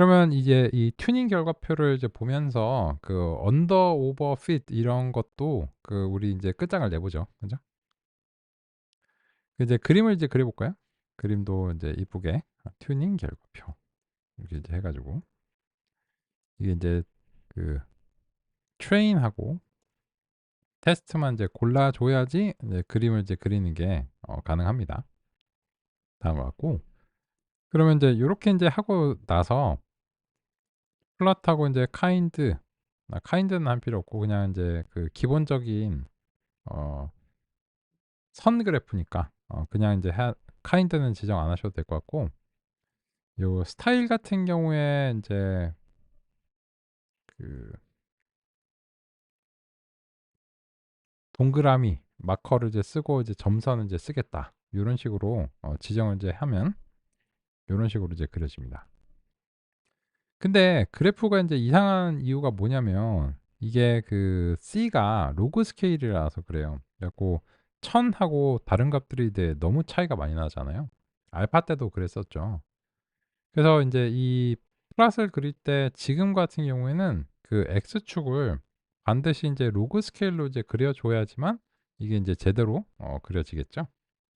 그러면 이제 이 튜닝 결과표를 이제 보면서 그 언더, 오버, 핏 이런 것도 그 우리 인제 끝장을 내 보죠. 그죠? 이제 그림을 이제 그려 볼까요? 그림도 인제 이쁘게 튜닝 결과표 이렇게 이제 해 가지고 이게 인제 그 트레인하고 테스트만 이제 골라 줘야지 이제 그림을 이제 그리는 게 가능합니다. 다음과 같고 그러면 인제 요렇게 인제 하고 나서 플롯하고 인제 카인드는 할 필요 없고 그냥 인제 그 기본적인 어 선 그래프니까 그냥 인제 카인드는 지정 안 하셔도 될 것 같고 요 스타일 같은 경우에 인제 그 동그라미 마커를 이제 쓰고 이제 점선을 이제 쓰겠다. 요런 식으로 지정을 이제 하면 요런 식으로 이제 그려집니다. 근데 그래프가 인제 이상한 이유가 뭐냐면 이게 그 C가 로그 스케일이라서 그래요. 그래 갖고 1000 하고 다른 값들이 이제 너무 차이가 많이 나잖아요. 알파 때도 그랬었죠. 그래서 인제 이 플롯을 그릴 때 지금 같은 경우에는 그 X축을 반드시 인제 로그 스케일로 이제 그려 줘야지만 이게 인제 제대로 그려지겠죠.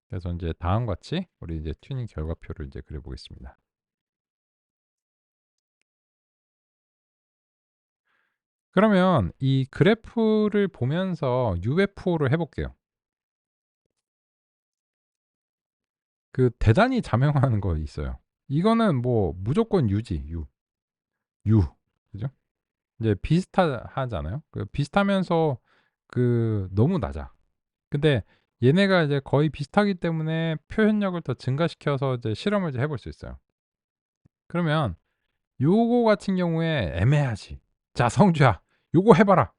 그래서 인제 다음과 같이 우리 이제 튜닝 결과표를 이제 그려 보겠습니다. 그러면 이 그래프를 보면서 UFO를 해 볼게요. 그 대단히 자명하는 거 있어요. 이거는 뭐 무조건 U지 U. U. 그죠? 이제 비슷하잖아요. 그 비슷하면서 그 너무 낮아. 근데 얘네가 이제 거의 비슷하기 때문에 표현력을 더 증가시켜서 이제 실험을 이제 해볼 수 있어요. 그러면 요거 같은 경우에 애매하지. "자 성주야 요거 해 봐라.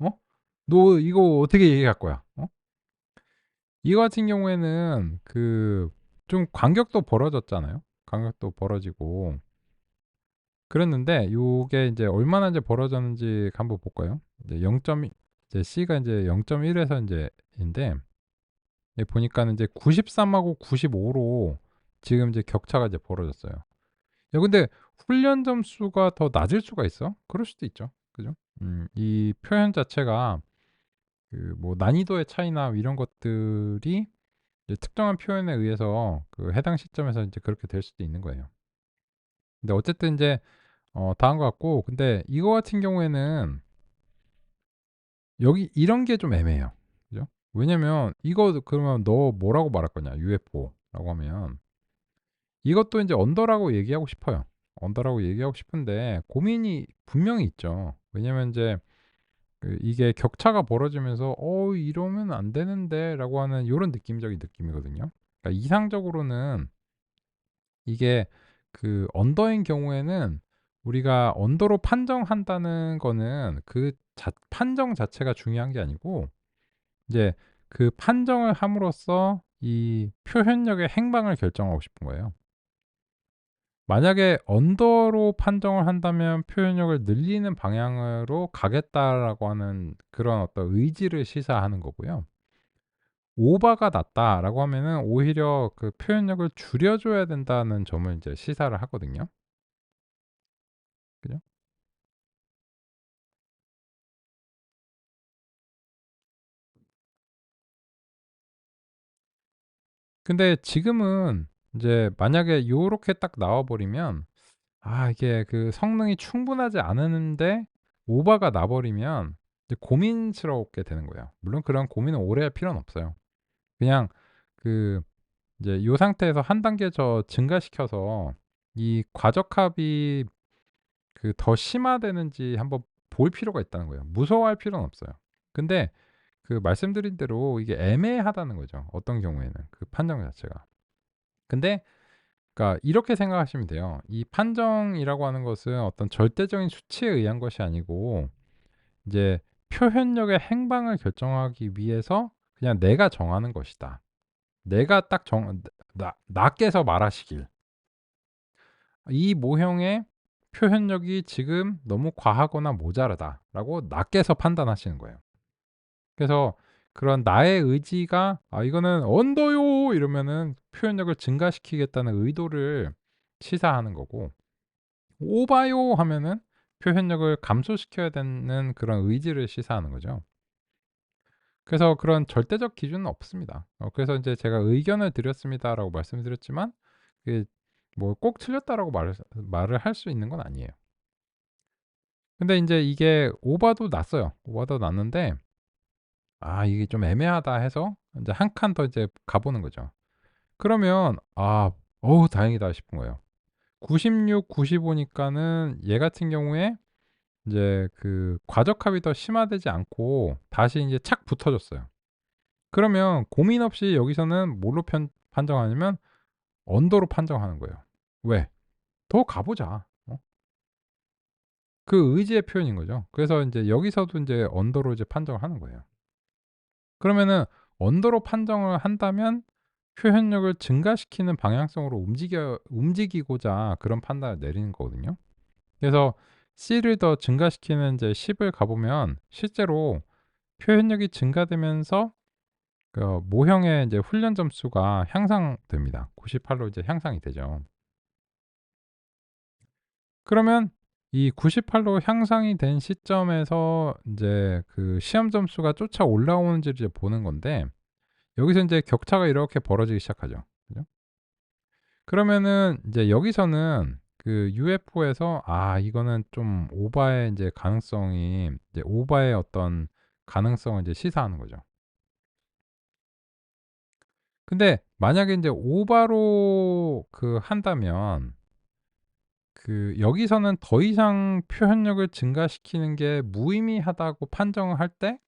너 이거 어떻게 얘기할 거야?" 이거 같은 경우에는 그 좀 간격도 벌어졌잖아요. 간격도 벌어지고 그랬는데 요게 인제 얼마나 인제 벌어졌는지 한번 볼까요? 이제 0.1 이제 C가 인제 0.1 에서 인제 인데 예 보니까는 인제 93 하고 95로 지금 이제 격차가 이제 벌어졌어요. 야 근데 훈련 점수가 더 낮을 수가 있어? 그럴 수도 있죠. 그죠? 이 표현 자체가 그 뭐 난이도의 차이나 이런 것들이 이제 특정한 표현에 의해서 그 해당 시점에서 인제 그렇게 될 수도 있는 거예요. 근데 어쨌든 인제 다 한 것 같고 근데 이거 같은 경우에는 여기 이런 게 좀 애매해요. 그죠? 왜냐면 이거 그러면 "너 뭐라고 말할 거냐 UFO라고 하면." 이것도 인제 언더라고 얘기하고 싶어요. 언더라고 얘기하고 싶은데 고민이 분명히 있죠. 왜냐면 인제 그 이게 격차가 벌어지면서 이러면 안 되는데.'라고 하는 요런 느낌적인 느낌이거든요. 그러니까 이상적으로는 이게 그 언더인 경우에는 우리가 언더로 판정한다는 거는 그 판정 자체가 중요한 게 아니고 이제 그 판정을 함으로써 이 표현력의 행방을 결정하고 싶은 거예요. 만약에 언더로 판정을 한다면 '표현력을 늘리는 방향으로 가겠다.'라고 하는 그런 어떤 의지를 시사하는 거고요. '오버가 낮다.'라고 하면은 오히려 그 '표현력을 줄여 줘야 된다.'는 점을 이제 시사를 하거든요. 그죠? 근데 지금은 인제 만약에 요렇게 딱 나와 버리면 이게 그 성능이 충분하지 않은데 오버가 나 버리면 이제 고민스럽게 되는 거예요. 물론 그런 고민을 오래 할 필요는 없어요. 그냥 그 이제 요 상태에서 한 단계 증가시켜서 이 과적합이 그 더 심화되는지 한번 볼 필요가 있다는 거예요. 무서워할 필요는 없어요. 근데 그 말씀드린 대로 이게 애매하다는 거죠, 어떤 경우에는 그 판정 자체가. 근데 그러니까 이렇게 생각하시면 돼요. 이 판정이라고 하는 것은 어떤 절대적인 수치에 의한 것이 아니고 이제 표현력의 행방을 결정하기 위해서 그냥 내가 정하는 것이다. 내가 딱 정 나께서 말하시길 "이 모형의 표현력이 지금 너무 과하거나 모자라다."라고 나께서 판단하시는 거예요. 그래서 그런 나의 의지가 '아 이거는 언더요.' 이러면은 표현력을 증가시키겠다는 의도를 시사하는 거고 오바요 하면은 표현력을 감소시켜야 되는 그런 의지를 시사하는 거죠. 그래서 그런 절대적 기준은 없습니다. 그래서 인제 제가 "의견을 드렸습니다."라고 말씀을 드렸지만 그게 뭐 꼭 틀렸다라고 말을 할 수 있는 건 아니에요. 근데 인제 이게 오바도 났어요. 오바도 났는데 '아 이게 좀 애매하다.' 해서 인제 한 칸 더 이제 가 보는 거죠. 그러면 어우 다행이다 싶은 거예요. 96, 95 니까는 얘 같은 경우에 인제 그 과적합이 더 심화되지 않고 다시 인제 착 붙어졌어요. 그러면 고민 없이 여기서는 뭘로 판정하냐면 언더로 판정하는 거예요. 왜? "더 가 보자." 그 의지의 표현인 거죠. 그래서 인제 여기서도 인제 언더로 이제 판정을 하는 거예요. 그러면은 언더로 판정을 한다면 표현력을 증가시키는 방향성으로 움직이고자 그런 판단을 내리는 거거든요. 그래서 C를 더 증가시키는 이제 10을 가 보면 실제로 표현력이 증가되면서 그 모형의 이제 훈련 점수가 향상됩니다. 98로 이제 향상이 되죠. 그러면 이 98로 향상이 된 시점에서 인제 그 시험 점수가 쫓아 올라오는지를 이제 보는 건데 여기서 인제 격차가 이렇게 벌어지기 시작하죠. 그죠? 그러면은 인제 여기서는 그 UFO에서 이거는 좀 오바의 인제 가능성이 이제 오바의 어떤 가능성을 이제 시사하는 거죠. 근데 만약에 인제 오바로 한다면 여기서는 더 이상 표현력을 증가시키는 게 무의미하다고 판정을 할 때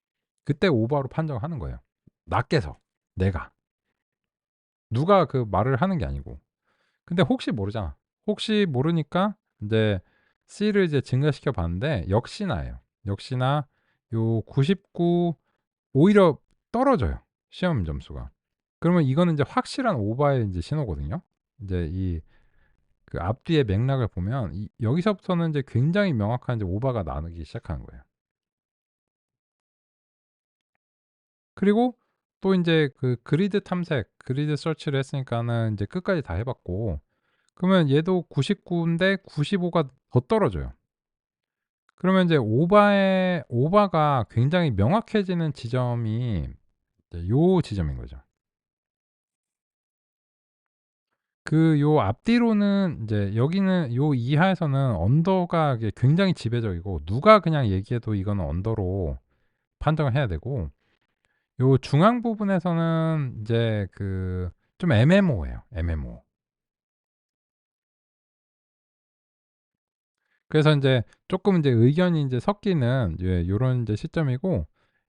그때 오바로 판정하는 거예요. 낫게서 내가. 누가 그 말을 하는 게 아니고. 근데 혹시 모르잖아. 혹시 모르니까 인제 C를 이제 증가시켜 봤는데 역시나예요. 역시나 요 99 오히려 떨어져요, 시험 점수가. 그러면 이거는 인제 확실한 오바의 인제 신호거든요. 인제 앞뒤의 맥락을 보면 여기서부터는 이제 굉장히 명확한 이제 오바가 나기 시작하는 거예요. 그리고 또 인제 그리드 탐색, 그리드 서치를 했으니까는 인제 끝까지 다 해 봤고 그러면 얘도 99 인데 95가 더 떨어져요. 그러면 이제 오바가 굉장히 명확해지는 지점이 이제 요 지점인 거죠. 요 앞뒤로는 인제 여기는 요 이하에서는 언더가 이게 굉장히 지배적이고 누가 그냥 얘기해도 이거는 언더로 판정을 해야 되고 요 중앙 부분에서는 인제 좀 애매모호해요, 애매모호. 그래서 인제 쪼끔 인제 의견이 인제 섞이는 요런 인제 시점이고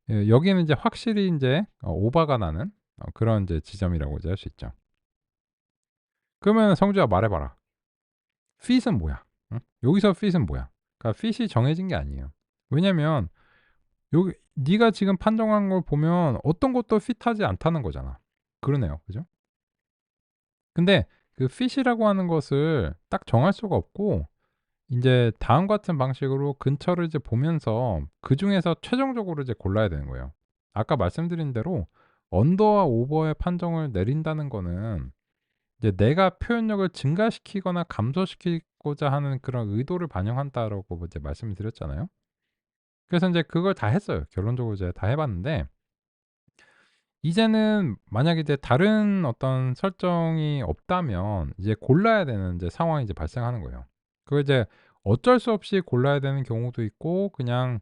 여기는 인제 확실히 인제 오바가 나는 그런 인제 지점이라고 이제 할 수 있죠. 그러면 성주야 말해 봐라. fit은 뭐야? 응? 여기서 fit은 뭐야? 그러니까 fit이 정해진 게 아니에요. 왜냐면 여기 네가 지금 판정한 걸 보면 어떤 것도 fit하지 않다는 거잖아. 그러네요. 그죠? 근데 fit이라고 하는 것을 딱 정할 수가 없고 인제 다음과 같은 방식으로 근처를 이제 보면서 그중에서 최종적으로 이제 골라야 되는 거예요. 아까 말씀드린 대로 언더와 오버의 판정을 내린다는 거는 이제 내가 표현력을 증가시키거나 감소시키고자 하는 그런 의도를 반영한다라고 이제 말씀을 드렸잖아요. 그래서 인제 그걸 다 했어요. 결론적으로 이제 다 해 봤는데 이제는 만약에 이제 다른 어떤 설정이 없다면 이제 골라야 되는 이제 상황이 이제 발생하는 거예요. 그걸 이제 어쩔 수 없이 골라야 되는 경우도 있고 그냥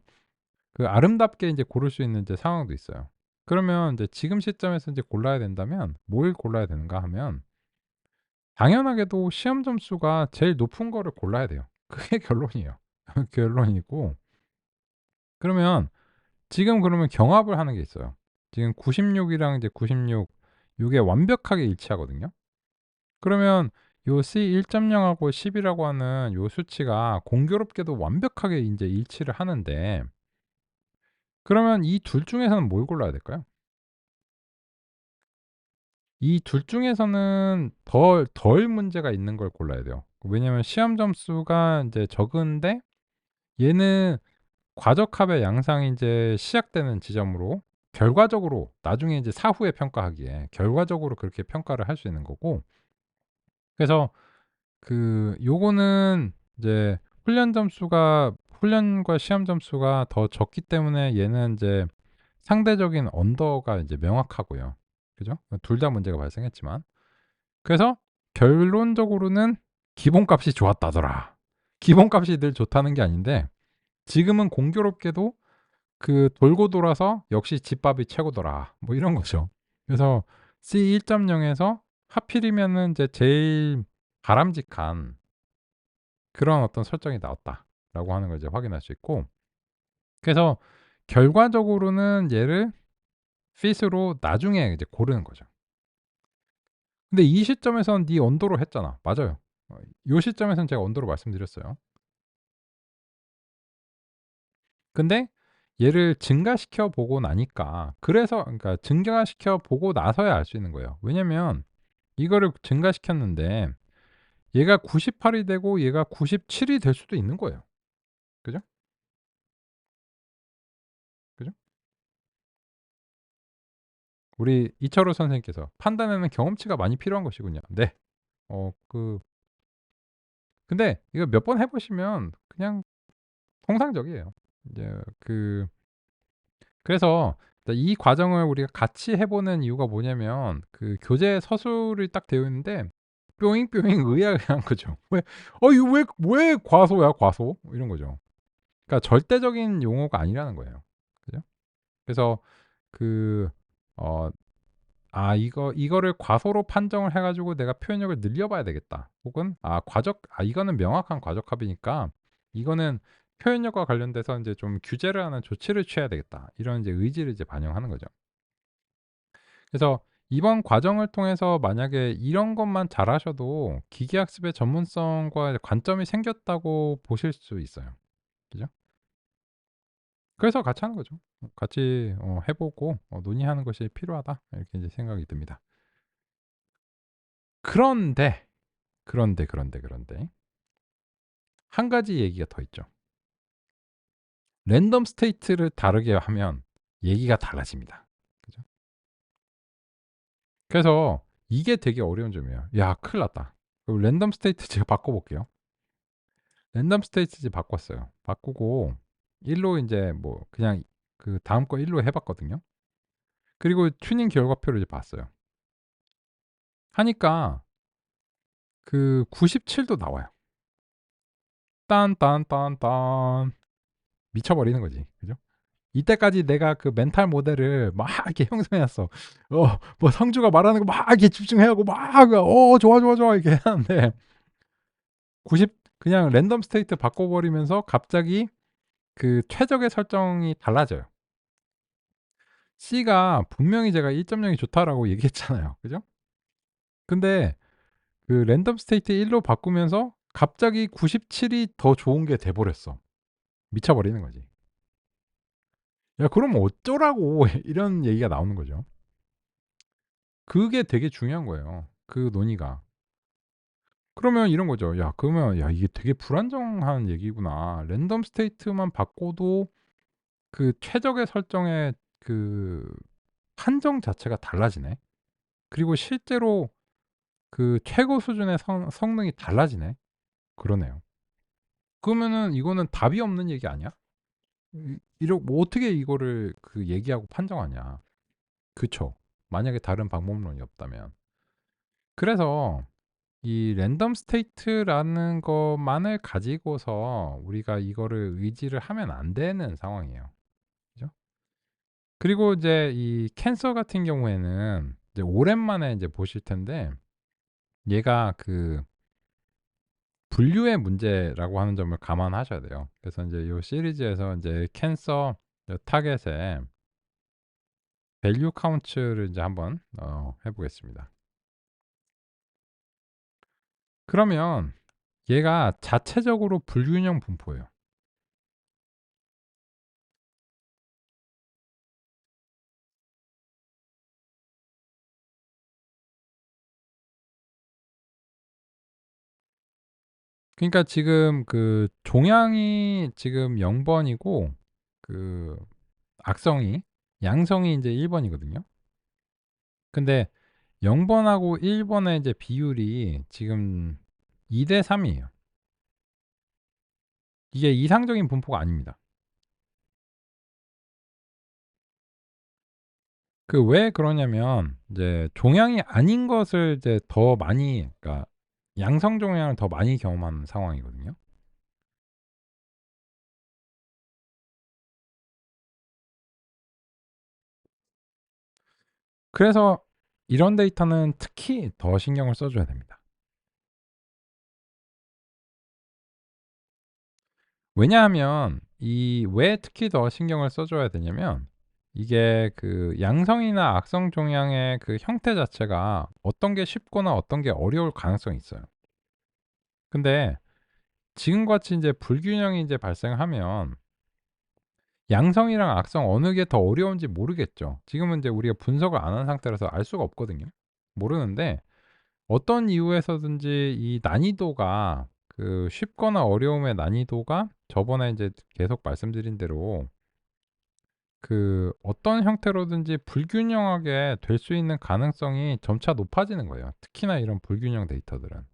아름답게 인제 고를 수 있는 이제 상황도 있어요. 그러면 인제 지금 시점에서 인제 골라야 된다면 뭘 골라야 되는가 하면 당연하게도 시험 점수가 제일 높은 거를 골라야 돼요. 그게 결론이에요. 결론이고 그러면 지금 그러면 경합을 하는 게 있어요. 지금 96 이랑 이제 96 요게 완벽하게 일치하거든요. 그러면 요 C 1.0 하고 10 이라고 하는 요 수치가 공교롭게도 완벽하게 인제 일치를 하는데 그러면 이 둘 중에서는 뭘 골라야 될까요? 이 둘 중에서는 덜 문제가 있는 걸 골라야 돼요. 왜냐면 시험 점수가 인제 적은데 얘는 과적합의 양상이 인제 시작되는 지점으로 결과적으로 나중에 인제 사후에 평가하기에 결과적으로 그렇게 평가를 할 수 있는 거고 그래서 요거는 이제 훈련과 시험 점수가 더 적기 때문에 얘는 이제 상대적인 언더가 이제 명확하고요. 그죠? 둘 다 문제가 발생했지만. 그래서 결론적으로는 기본값이 좋았다더라. 기본값이 늘 좋다는 게 아닌데 지금은 공교롭게도 그 돌고 돌아서 역시 집밥이 최고더라. 뭐 이런 거죠. 그래서 C 1.0에서 하필이면은 이제 제일 바람직한 그런 어떤 설정이 나왔다라고 하는 걸 이제 확인할 수 있고, 그래서 결과적으로는 얘를 fit으로 나중에 이제 고르는 거죠. 근데 이 시점에선 네 언더로 했잖아. 맞아요. 요 시점에선 제가 언더로 말씀드렸어요. 근데 얘를 증가시켜 보고 나니까, 그래서 그러니까 증가시켜 보고 나서야 알 수 있는 거예요. 왜냐면 이거를 증가시켰는데 얘가 98이 되고 얘가 97이 될 수도 있는 거예요. 그죠? 그죠? 우리 이철호 선생님께서 "판단에는 경험치가 많이 필요한 것이군요." 네. 그 근데 이거 몇 번 해 보시면 그냥 통상적이에요. 이제 그래서 이 과정을 우리가 같이 해 보는 이유가 뭐냐면 그 교재 서술이 딱 되어 있는데 뾰잉뾰잉 의아의아한 거죠. 왜 이거 왜 과소야, 과소?" 이런 거죠. 그러니까 절대적인 용어가 아니라는 거예요. 그죠? 그래서 그 어 이거를 과소로 판정을 해 가지고 내가 표현력을 늘려 봐야 되겠다. 혹은 이거는 명확한 과적합이니까 이거는 표현력과 관련돼서 인제 좀 규제를 하는 조치를 취해야 되겠다. 이런 이제 의지를 이제 반영하는 거죠. 그래서 이번 과정을 통해서 만약에 이런 것만 잘하셔도 기계학습의 전문성과 관점이 생겼다고 보실 수 있어요. 그죠? 그래서 같이 하는 거죠. 같이 해 보고 논의하는 것이 필요하다. 이렇게 이제 생각이 듭니다. 그런데, 그런데 한 가지 얘기가 더 있죠. 랜덤 스테이트를 다르게 하면 얘기가 달라집니다. 그죠? 그래서 이게 되게 어려운 점이에요. 야, 큰일 났다. 그럼 랜덤 스테이트 제가 바꿔 볼게요. 랜덤 스테이트 이제 바꿨어요. 바꾸고 1로 인제 뭐 그냥 그 다음 거 1로 해 봤거든요. 그리고 튜닝 결과표를 이제 봤어요. 하니까 그 97도 나와요. 딴딴딴딴. 미쳐 버리는 거지. 그죠? 이때까지 내가 그 멘탈 모델을 막 이렇게 형성해 놨어. 뭐 성주가 말하는 거 막 이렇게 집중해 하고 막 좋아, 좋아, 좋아 이렇게 하는데 90 그냥 랜덤 스테이트 바꿔 버리면서 갑자기 그 최적의 설정이 달라져요. C가 분명히 제가 1.0이 좋다라고 얘기했잖아요. 그죠? 근데 그 랜덤 스테이트 1로 바꾸면서 갑자기 97이 더 좋은 게 돼 버렸어. 미쳐 버리는 거지. 야, 그럼 어쩌라고 이런 얘기가 나오는 거죠. 그게 되게 중요한 거예요, 그 논의가. 그러면 이런 거죠. 야, 그러면 '야, 이게 되게 불안정한 얘기구나. 랜덤 스테이트만 바꿔도 그 최적의 설정의 그 판정 자체가 달라지네. 그리고 실제로 그 최고 수준의 성능이 달라지네.' 그러네요. 그러면은 이거는 답이 없는 얘기 아니야? 뭐 어떻게 이거를 그 얘기하고 판정하냐. 그쵸. 만약에 다른 방법론이 없다면. 그래서 이 랜덤 스테이트라는 것만을 가지고서 우리가 이거를 의지를 하면 안 되는 상황이에요. 그죠? 그리고 이제 이 캔서 같은 경우에는 이제 오랜만에 이제 보실 텐데 얘가 그 분류의 문제라고 하는 점을 감안하셔야 돼요. 그래서 인제 요 시리즈에서 인제 캔서 타겟에 밸류 카운트를 이제 한번 해 보겠습니다. 그러면 얘가 자체적으로 불균형 분포예요. 그러니까 지금 그 종양이 지금 0 번이고 그 악성이 양성이 인제 1 번이거든요. 근데 0 번하고 1 번의 이제 비율이 지금 2대 3 이에요. 이게 이상적인 분포가 아닙니다. 그 왜 그러냐면 이제 종양이 아닌 것을 이제 더 많이, 그러니까 양성 종양을 더 많이 경험하는 상황이거든요. 그래서 이런 데이터는 특히 더 신경을 써 줘야 됩니다. 왜냐하면 이 왜 특히 더 신경을 써 줘야 되냐면, 이게 그 양성이나 악성 종양의 그 형태 자체가 어떤 게 쉽거나 어떤 게 어려울 가능성이 있어요. 근데 지금과 같이 인제 불균형이 인제 발생하면 양성이랑 악성 어느 게 더 어려운지 모르겠죠. 지금은 인제 우리가 분석을 안 한 상태라서 알 수가 없거든요. 모르는데 어떤 이유에서든지 이 난이도가, 그 쉽거나 어려움의 난이도가 저번에 인제 계속 말씀드린 대로 그 어떤 형태로든지 불균형하게 될 수 있는 가능성이 점차 높아지는 거예요, 특히나 이런 불균형 데이터들은.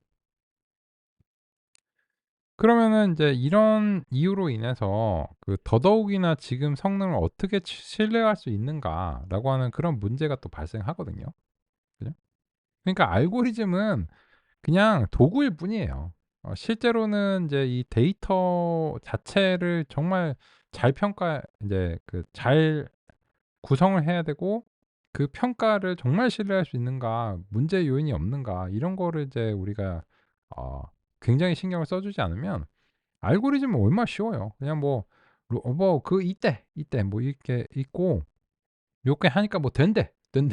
그러면은 인제 이런 이유로 인해서 그 더더욱이나 '지금 성능을 어떻게 신뢰할 수 있는가.'라고 하는 그런 문제가 또 발생하거든요. 그죠? 그러니까 알고리즘은 그냥 도구일 뿐이에요. 실제로는 인제 이 데이터 자체를 정말 잘 평가, 인제 그 잘 구성을 해야 되고, 그 평가를 정말 신뢰할 수 있는가, 문제 요인이 없는가, 이런 거를 이제 우리가 어 굉장히 신경을 써 주지 않으면 알고리즘은 얼마나 쉬워요. 그냥 뭐 뭐 그 이때 뭐 이렇게 있고 몇 개 하니까 뭐 된대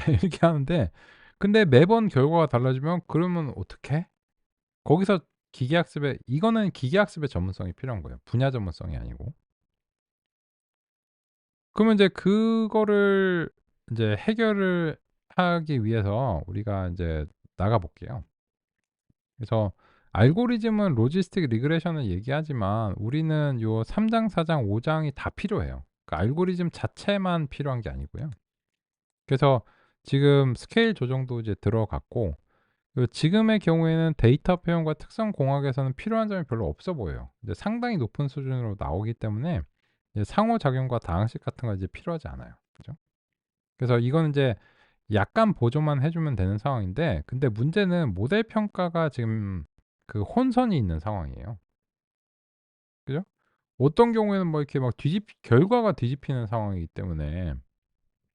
이렇게 하는데, 근데 매번 결과가 달라지면 그러면 어떡해? 거기서 기계학습의, 이거는 기계학습의 전문성이 필요한 거예요, 분야 전문성이 아니고. 그러면 이제 그거를 인제 해결을 하기 위해서 우리가 인제 나가 볼게요. 그래서 알고리즘은 로지스틱 리그레션을 얘기하지만 우리는 요 3 장, 4 장, 5 장이 다 필요해요. 그 알고리즘 자체만 필요한 게 아니고요. 그래서 지금 스케일 조정도 이제 들어갔고, 그 지금의 경우에는 데이터 표현과 특성 공학에서는 필요한 점이 별로 없어 보여요. 이제 상당히 높은 수준으로 나오기 때문에 이제 상호작용과 다항식 같은 거 이제 필요하지 않아요. 그죠? 그래서 이거는 인제 약간 보조만 해 주면 되는 상황인데, 근데 문제는 모델 평가가 지금 그 혼선이 있는 상황이에요. 그죠? 어떤 경우에는 뭐 이렇게 막 결과가 뒤집히는 상황이기 때문에,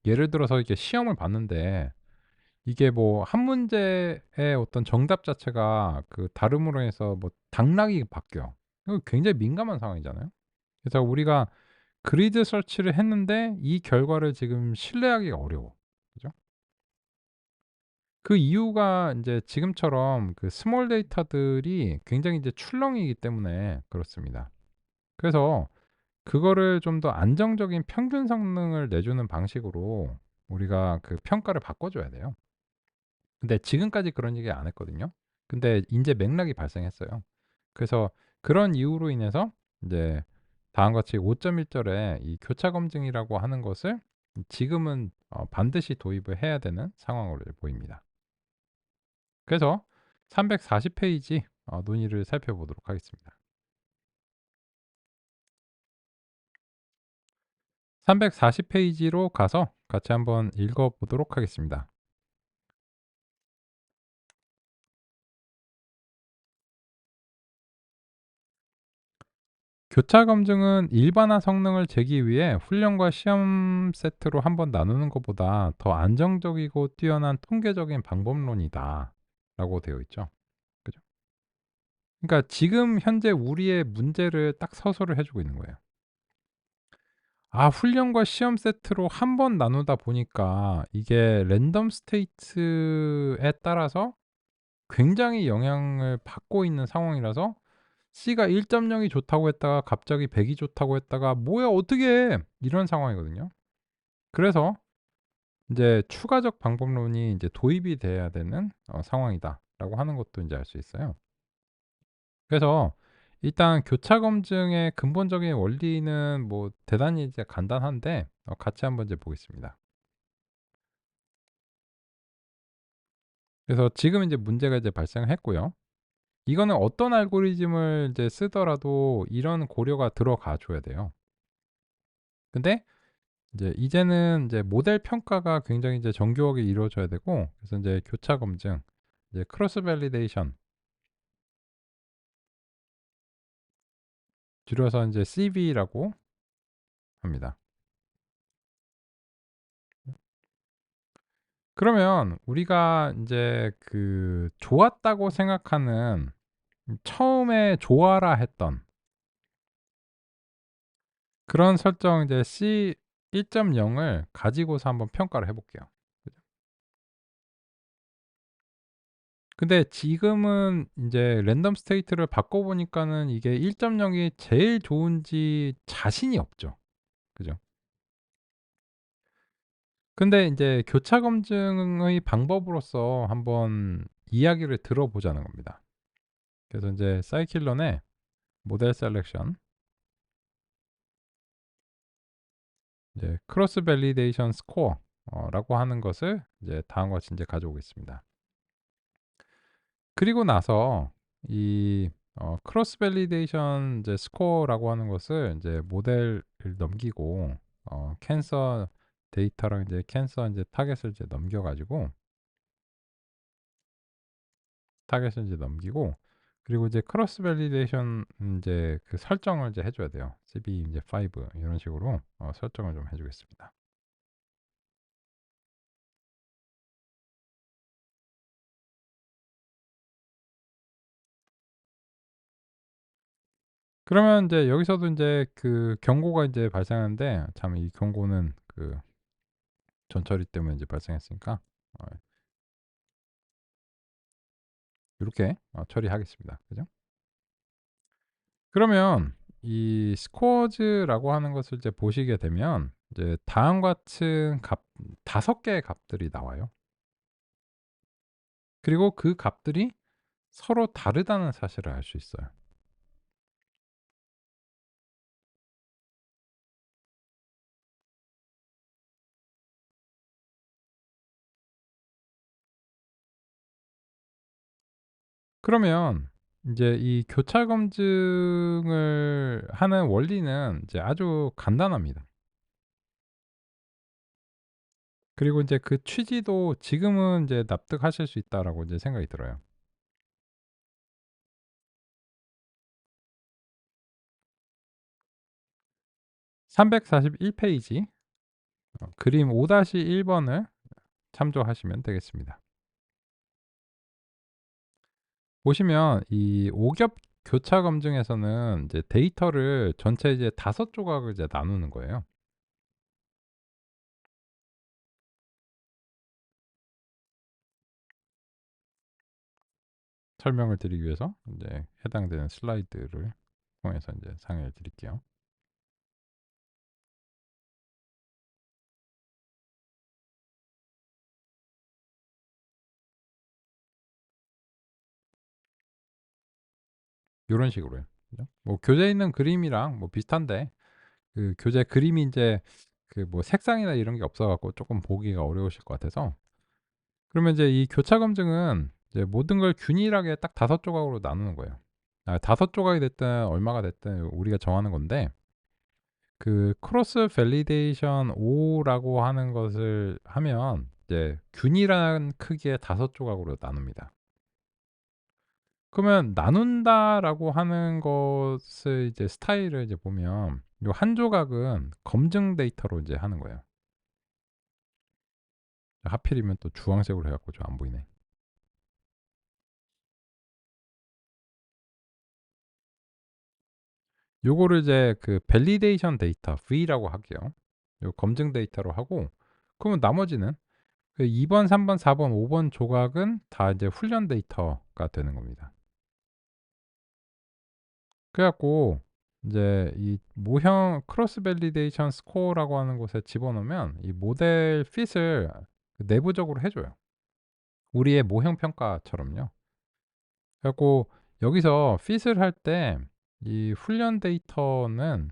예를 들어서 이렇게 시험을 봤는데 이게 뭐 한 문제의 어떤 정답 자체가 그 다름으로 해서 뭐 당락이 바뀌어. 이거 굉장히 민감한 상황이잖아요. 그래서 우리가 그리드 서치를 했는데 이 결과를 지금 신뢰하기가 어려워. 그죠? 그 이유가 인제 지금처럼 그 스몰 데이터들이 굉장히 이제 출렁이기 때문에 그렇습니다. 그래서 그거를 좀 더 안정적인 평균 성능을 내주는 방식으로 우리가 그 평가를 바꿔 줘야 돼요. 근데 지금까지 그런 얘기 안 했거든요. 근데 인제 맥락이 발생했어요. 그래서 그런 이유로 인해서 인제 다음과 같이 5.1 절에 이 교차 검증이라고 하는 것을 지금은 반드시 도입을 해야 되는 상황으로 보입니다. 그래서 340 페이지 논의를 살펴보도록 하겠습니다. 340 페이지로 가서 같이 한번 읽어 보도록 하겠습니다. 교차 검증은 일반화 성능을 재기 위해 훈련과 시험 세트로 한번 나누는 것보다 더 안정적이고 뛰어난 통계적인 방법론이다. 라고 되어 있죠. 그죠? 그러니까 지금 현재 우리의 문제를 딱 서술을 해 주고 있는 거예요. 훈련과 시험 세트로 한번 나누다 보니까 이게 랜덤 스테이트에 따라서 굉장히 영향을 받고 있는 상황이라서, C가 1.0이 좋다고 했다가 갑자기 100이 좋다고 했다가 "뭐야 어떻게 해?" 이런 상황이거든요. 그래서 인제 추가적 방법론이 인제 도입이 돼야 되는 상황이다라고 하는 것도 인제 알 수 있어요. 그래서 일단 교차 검증의 근본적인 원리는 뭐 대단히 이제 간단한데 같이 한번 이제 보겠습니다. 그래서 지금 인제 문제가 이제 발생을 했고요. 이거는 어떤 알고리즘을 이제 쓰더라도 이런 고려가 들어가 줘야 돼요. 근데 이제는 이제 모델 평가가 굉장히 이제 정교하게 이루어져야 되고, 그래서 이제 교차 검증, 이제 크로스 밸리데이션, 줄여서 이제 CV라고 합니다. 그러면 우리가 이제 그 좋았다고 생각하는, 처음에 좋아라 했던 그런 설정, 이제 C 1.0을 가지고서 한번 평가를 해 볼게요. 그죠? 근데 지금은 인제 랜덤 스테이트를 바꿔 보니까는 이게 1.0이 제일 좋은지 자신이 없죠. 그죠? 근데 인제 교차 검증의 방법으로서 한번 이야기를 들어 보자는 겁니다. 그래서 인제 scikit-learn의 모델 셀렉션, 이제 크로스 밸리데이션 스코어 라고 하는 것을 이제 다음과 같이 인제 가져오겠습니다. 그리고 나서 이 크로스 밸리데이션 이제 스코어라고 하는 것을 인제 모델을 넘기고, 캔서 데이터랑 이제 캔서 인제 타겟을 이제 넘겨 가지고, 타겟을 이제 넘기고, 그리고 이제 크로스 밸리데이션 인제 그 설정을 이제 해 줘야 돼요. CB 인제 5 이런 식으로 설정을 좀 해 주겠습니다. 그러면 인제 여기서도 인제 그 경고가 인제 발생하는데, 참 이 경고는 그 전처리 때문에 인제 발생했으니까 어 요렇게 처리하겠습니다. 그죠? 그러면 이 스코어즈라고 하는 것을 이제 보시게 되면, 이제 다음과 같은 값 5 개의 값들이 나와요. 그리고 그 값들이 서로 다르다는 사실을 알 수 있어요. 그러면 인제 이 교차 검증을 하는 원리는 이제 아주 간단합니다. 그리고 인제 그 취지도 지금은 이제 납득하실 수 있다라고 이제 생각이 들어요. 341 페이지 그림 5-1 번을 참조하시면 되겠습니다. 보시면 이 오겹 교차 검증에서는 이제 데이터를 전체 이제 5 조각을 이제 나누는 거예요. 설명을 드리기 위해서 인제 해당되는 슬라이드를 통해서 인제 상의를 드릴게요. 요런 식으로요. 그죠? 뭐 교재에 있는 그림이랑 뭐 비슷한데, 그 교재 그림이 인제 그 뭐 색상이나 이런 게 없어 갖고 쪼끔 보기가 어려우실 것 같아서, 그러면 이제 이 교차 검증은 이제 모든 걸 균일하게 딱 5 조각으로 나누는 거예요. 5 조각이 됐든 얼마가 됐든 우리가 정하는 건데, 그 크로스 밸리데이션 O라고 하는 것을 하면 이제 균일한 크기의 5 조각으로 나눕니다. 그러면 나눈다라고 하는 것을 이제 스타일을 이제 보면, 요 한 조각은 검증 데이터로 이제 하는 거예요. 하필이면 또 주황색으로 해 갖고 좀 안 보이네. 요거를 이제 그 밸리데이션 데이터 V라고 할게요. 요 검증 데이터로 하고, 그러면 나머지는 그 2 번, 3 번, 4 번, 5번 조각은 다 이제 훈련 데이터가 되는 겁니다. 그래 갖고 인제 이 모형 크로스 밸리데이션 스코어라고 하는 곳에 집어넣으면 이 모델 핏을 그 내부적으로 해 줘요. 우리의 모형 평가처럼요. 그래 갖고 여기서 핏을 할 때 이 훈련 데이터는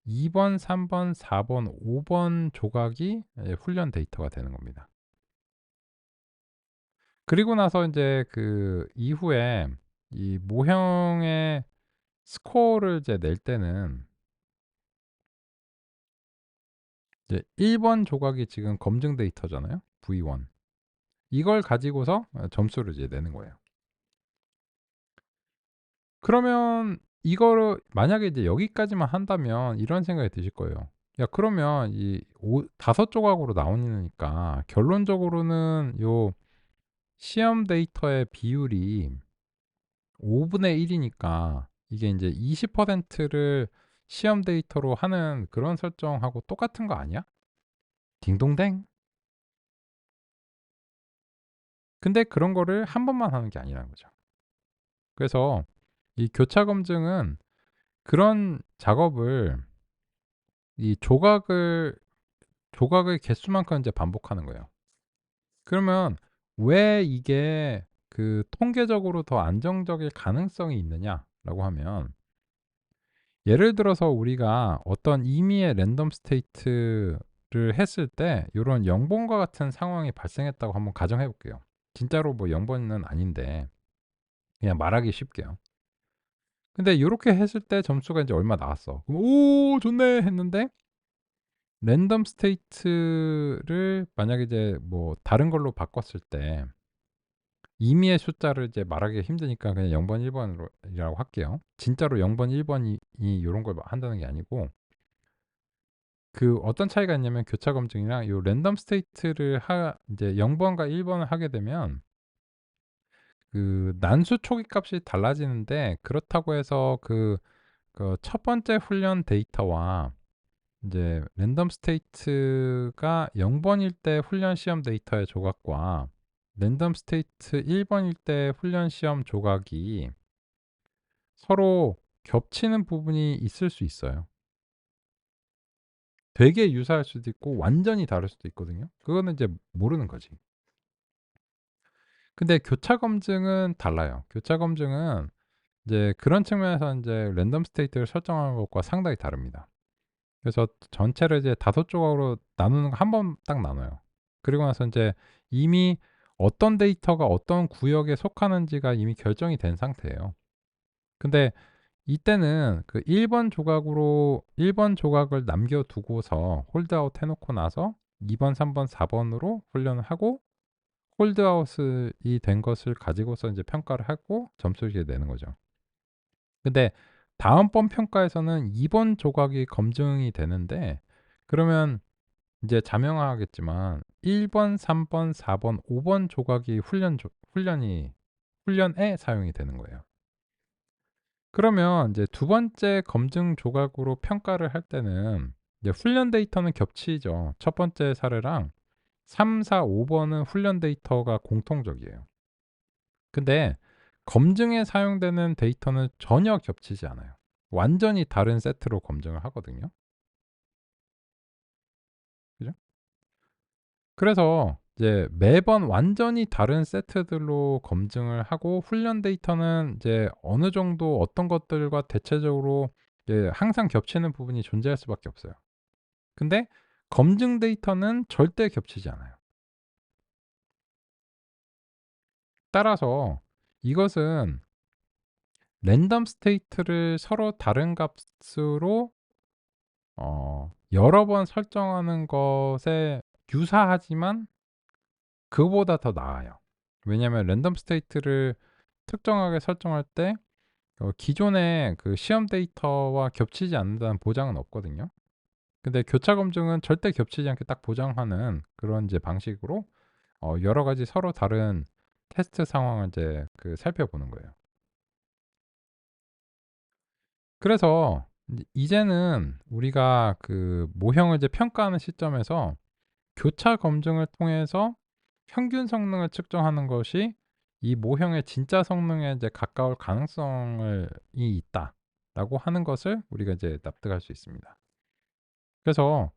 2 번, 3 번, 4 번, 5번 조각이 훈련 데이터가 되는 겁니다. 그리고 나서 인제 그 이후에 이 모형의 스코어를 이제 낼 때는 이제 1번 조각이 지금 검증 데이터잖아요. V1. 이걸 가지고서 점수를 이제 내는 거예요. 그러면 이거를 만약에 이제 여기까지만 한다면 이런 생각이 드실 거예요. 야, 그러면 이 5 조각으로 나오니까 결론적으로는 요 시험 데이터의 비율이 5분의 1 이니까 이게 인제 20%를 시험 데이터로 하는 그런 설정하고 똑같은 거 아니야? 딩동댕. 근데 그런 거를 한 번만 하는 게 아니라는 거죠. 그래서 이 교차 검증은 그런 작업을 이 조각의 개수만큼 인제 반복하는 거예요. 그러면 왜 이게 그 통계적으로 더 안정적일 가능성이 있느냐라고 하면, 예를 들어서 우리가 어떤 임의의 랜덤 스테이트를 했을 때 요런 0 번과 같은 상황이 발생했다고 한번 가정해 볼게요. 진짜로 뭐 0 번은 아닌데 그냥 말하기 쉽게요. 근데 요렇게 했을 때 점수가 인제 얼마 나왔어. 그럼 '오 좋네.' 했는데 랜덤 스테이트를 만약에 이제 뭐 다른 걸로 바꿨을 때 임의의 숫자를 이제 말하기가 힘드니까 그냥 0 번, 1 번으로 이라고 할게요. 진짜로 0 번, 1 번이 요런 걸 한다는 게 아니고, 그 어떤 차이가 있냐면 교차 검증이랑 요 랜덤 스테이트를 인제 0 번과 1 번을 하게 되면 그 난수 초기 값이 달라지는데, 그렇다고 해서 첫 번째 훈련 데이터와 인제 랜덤 스테이트가 0 번일 때 훈련 시험 데이터의 조각과 랜덤 스테이트 1 번일 때 훈련 시험 조각이 서로 겹치는 부분이 있을 수 있어요. 되게 유사할 수도 있고 완전히 다를 수도 있거든요. 그거는 이제 모르는 거지. 근데 교차 검증은 달라요. 교차 검증은 이제 그런 측면에서 인제 랜덤 스테이트를 설정하는 것과 상당히 다릅니다. 그래서 전체를 이제 5 조각으로 나누는 거 한 번 딱 나눠요. 그리고 나서 인제 이미 어떤 데이터가 어떤 구역에 속하는지가 이미 결정이 된 상태예요. 근데 이때는 그 1번 조각으로 1번 조각을 남겨 두고서 홀드아웃 해 놓고 나서 2 번, 3 번, 4 번으로 훈련을 하고 홀드아웃이 된 것을 가지고서 인제 평가를 하고 점수를 이제 내는 거죠. 근데 다음번 평가에서는 2번 조각이 검증이 되는데, 그러면 인제 자명하겠지만 1 번, 3 번, 4 번, 5번 조각이 훈련에 사용이 되는 거예요. 그러면 이제 두 번째 검증 조각으로 평가를 할 때는 이제 훈련 데이터는 겹치죠. 첫 번째 사례랑 3, 4, 5 번은 훈련 데이터가 공통적이에요. 근데 검증에 사용되는 데이터는 전혀 겹치지 않아요. 완전히 다른 세트로 검증을 하거든요. 그죠? 그래서 이제 매번 완전히 다른 세트들로 검증을 하고 훈련 데이터는 이제 어느 정도 어떤 것들과 대체적으로 항상 겹치는 부분이 존재할 수밖에 없어요. 근데 검증 데이터는 절대 겹치지 않아요. 따라서 이것은 랜덤 스테이트를 서로 다른 값으로 여러 번 설정하는 것에 유사하지만 그거보다 더 나아요. 왜냐하면 랜덤 스테이트를 특정하게 설정할 때 기존의 그 시험 데이터와 겹치지 않는다는 보장은 없거든요. 근데 교차 검증은 절대 겹치지 않게 딱 보장하는 그런 이제 방식으로 여러 가지 서로 다른 테스트 상황을 이제 살펴보는 거예요. 그래서 이제는 우리가 그 모형을 이제 평가하는 시점에서 교차 검증을 통해서 평균 성능을 측정하는 것이 이 모형의 진짜 성능에 이제 가까울 가능성을 이 있다라고 하는 것을 우리가 이제 납득할 수 있습니다. 그래서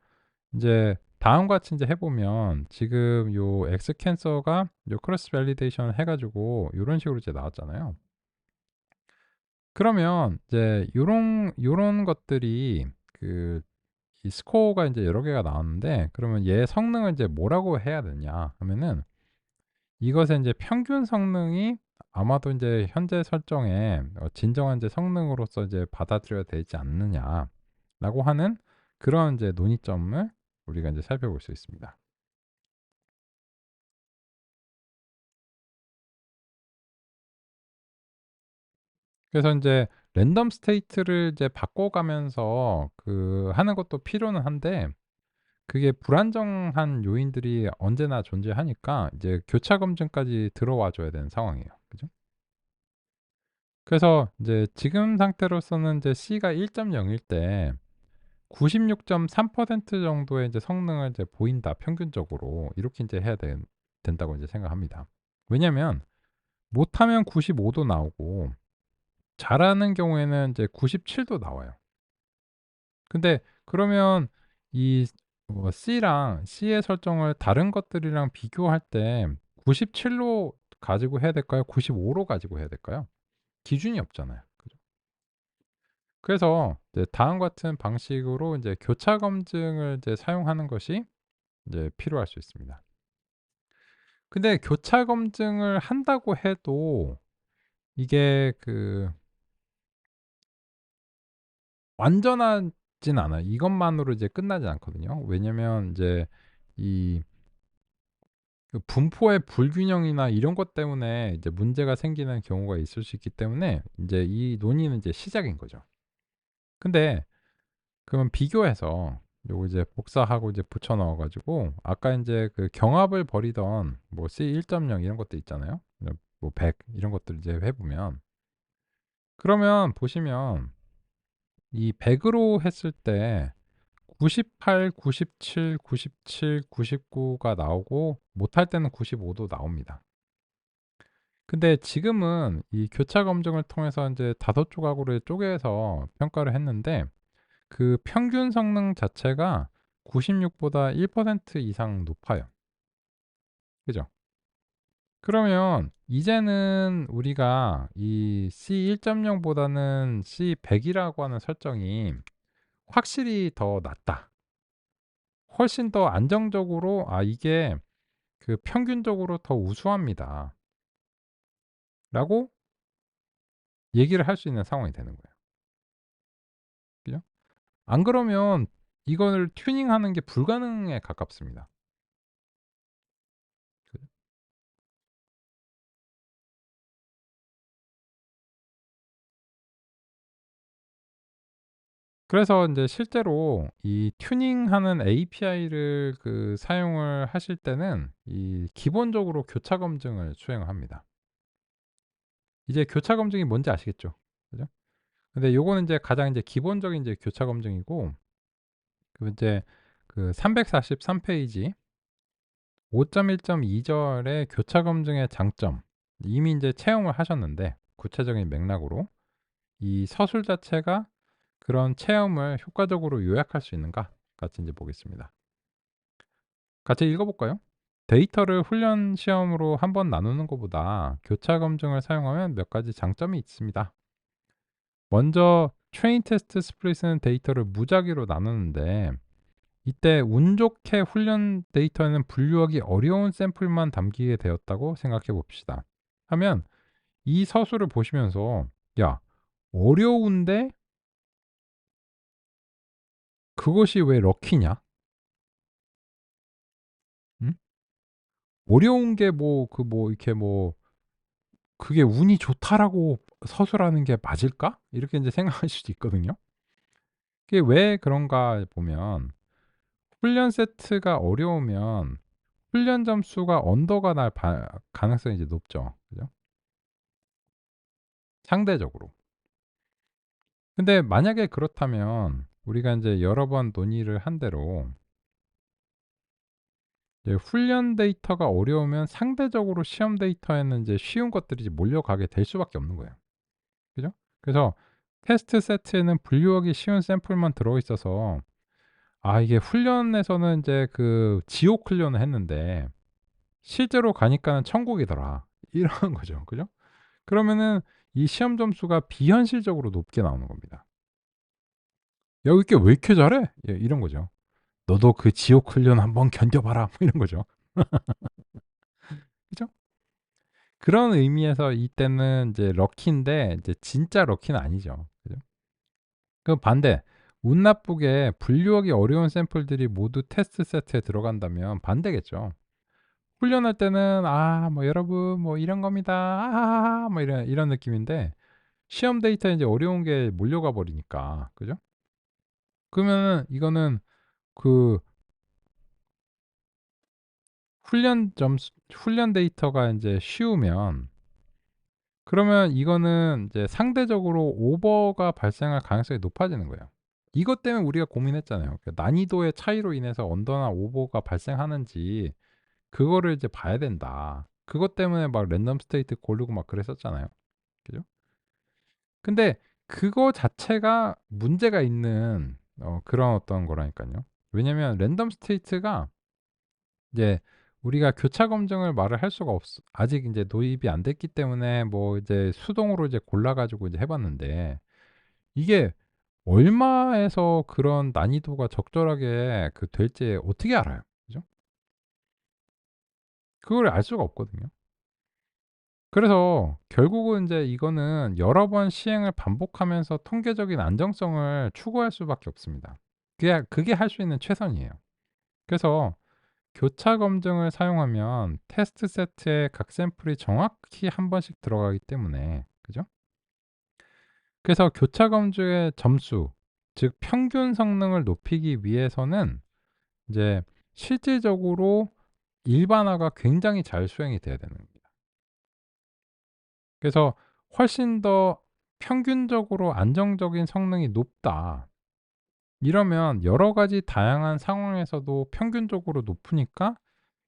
인제 다음과 같이 인제 해 보면 지금 요 엑스 캔서가 요 크로스 밸리데이션을 해 가지고 요런 식으로 이제 나왔잖아요. 그러면 이제 요런 것들이 이 스코어가 인제 여러 개가 나왔는데, 그러면 얘 성능을 이제 뭐라고 해야 되냐 하면은, 이것의 인제 평균 성능이 아마도 인제 현재 설정에 진정한 이제 성능으로서 이제 받아들여야 되지 않느냐라고 하는 그런 이제 논의점을 우리가 인제 살펴볼 수 있습니다. 그래서 인제 랜덤 스테이트를 이제 바꿔가면서 하는 것도 필요는 한데 그게 불안정한 요인들이 언제나 존재하니까 이제 교차 검증까지 들어와 줘야 되는 상황이에요. 그죠? 그래서 이제 지금 상태로서는 이제 C가 1.0일 때 96.3% 정도의 이제 성능을 이제 보인다 평균적으로. 이렇게 인제 해야 된다고 이제 생각합니다. 왜냐면 못하면 95도 나오고 잘하는 경우에는 이제 97도 나와요. 근데 그러면 이 C랑 C의 설정을 다른 것들이랑 비교할 때 97로 가지고 해야 될까요? 95로 가지고 해야 될까요? 기준이 없잖아요. 그죠? 그래서 이제 다음과 같은 방식으로 인제 교차 검증을 이제 사용하는 것이 이제 필요할 수 있습니다. 근데 교차 검증을 한다고 해도 이게 완전하진 않아요. 이것만으로 이제 끝나지 않거든요. 왜냐면 인제 이 분포의 불균형이나 이런 것 때문에 이제 문제가 생기는 경우가 있을 수 있기 때문에 인제 이 논의는 이제 시작인 거죠. 근데 그러면 비교해서 요거 이제 복사하고 이제 붙여 넣어 가지고 아까 인제 경합을 벌이던 뭐 C 1.0 이런 것들 있잖아요. 뭐 100 이런 것들 이제 해 보면 그러면 보시면 이 100 으로 했을 때 98, 97, 97, 99가 나오고 못할 때는 95도 나옵니다. 근데 지금은 이 교차 검증을 통해서 인제 5 조각으로 쪼개서 평가를 했는데 평균 성능 자체가 96 보다 1% 이상 높아요. 그죠? 그러면 이제는 우리가 이 C 1.0 보다는 C 100 이라고 하는 설정이 확실히 더 낫다. 훨씬 더 안정적으로 '아 이게 평균적으로 더 우수합니다.'라고 얘기를 할 수 있는 상황이 되는 거예요. 그죠? 안 그러면 이거를 튜닝하는 게 불가능에 가깝습니다. 그 그래서 인제 실제로 이 튜닝하는 API를 사용을 하실 때는 이 기본적으로 교차 검증을 수행합니다. 이제 교차 검증이 뭔지 아시겠죠? 그죠? 근데 요거는 인제 가장 인제 기본적인 인제 교차 검증이고 인제 343 페이지 5.1.2 절의 교차 검증의 장점 이미 인제 체험을 하셨는데 구체적인 맥락으로 이 서술 자체가 그런 체험을 효과적으로 요약할 수 있는가 같이 인제 보겠습니다. 같이 읽어 볼까요? 데이터를 훈련 시험으로 한번 나누는 것보다 교차 검증을 사용하면 몇 가지 장점이 있습니다. 먼저 트레인 테스트 스플릿은 데이터를 무작위로 나누는데 이때 운 좋게 훈련 데이터에는 분류하기 어려운 샘플만 담기게 되었다고 생각해 봅시다. 하면 이 서술을 보시면서 '야 어려운데 그것이 왜 럭키냐? 응? 어려운 게 이렇게 그게 운이 좋다라고 서술하는 게 맞을까?' 이렇게 인제 생각할 수도 있거든요. 그게 왜 그런가 보면 훈련 세트가 어려우면 훈련 점수가 언더가 날 가능성이 이제 높죠. 그죠? 상대적으로. 근데 만약에 그렇다면 우리가 인제 여러 번 논의를 한 대로 이제 훈련 데이터가 어려우면 상대적으로 시험 데이터에는 인제 쉬운 것들이 이제 몰려가게 될 수밖에 없는 거예요. 그죠? 그래서 테스트 세트에는 분류하기 쉬운 샘플만 들어 있어서 '아 이게 훈련에서는 인제 지옥 훈련을 했는데 실제로 가니까는 천국이더라.' 이런 거죠. 그죠? 그러면은 이 시험 점수가 비현실적으로 높게 나오는 겁니다. "야 이게 왜 이렇게 잘해?" 예 이런 거죠. "너도 그 지옥 훈련 한번 견뎌 봐라." 뭐 이런 거죠. 그죠? 그런 의미에서 이때는 이제 럭키인데 이제 진짜 럭키는 아니죠. 그죠? 그 반대 운 나쁘게 분류하기 어려운 샘플들이 모두 테스트 세트에 들어간다면 반대겠죠. 훈련할 때는 "아 뭐 여러분 뭐 이런 겁니다. 아하하하." 뭐 이런 느낌인데 시험 데이터에 이제 어려운 게 몰려가 버리니까. 그죠? 그러면은 이거는 그 훈련 데이터가 인제 쉬우면 그러면 이거는 이제 상대적으로 오버가 발생할 가능성이 높아지는 거예요. 이것 때문에 우리가 고민했잖아요. 그 난이도의 차이로 인해서 언더나 오버가 발생하는지 그거를 이제 봐야 된다. 그것 때문에 막 랜덤 스테이트 고르고 막 그랬었잖아요. 그죠? 근데 그거 자체가 문제가 있는 그런 어떤 거라니깐요. 왜냐면 랜덤 스테이트가 이제 우리가 교차 검증을 말을 할 수가 없 아직 인제 도입이 안 됐기 때문에 뭐 이제 수동으로 이제 골라 가지고 이제 해 봤는데 이게 얼마에서 그런 난이도가 적절하게 될지 어떻게 알아요? 그죠? 그걸 알 수가 없거든요. 그래서 결국은 인제 이거는 여러 번 시행을 반복하면서 통계적인 안정성을 추구할 수밖에 없습니다. 그게 할 수 있는 최선이에요. 그래서 교차 검증을 사용하면 테스트 세트에 각 샘플이 정확히 한 번씩 들어가기 때문에 그죠? 그래서 교차 검증의 점수, 즉 평균 성능을 높이기 위해서는 이제 실질적으로 일반화가 굉장히 잘 수행이 돼야 되는 겁니다. 그래서 훨씬 더 평균적으로 안정적인 성능이 높다. 이러면 여러 가지 다양한 상황에서도 평균적으로 높으니까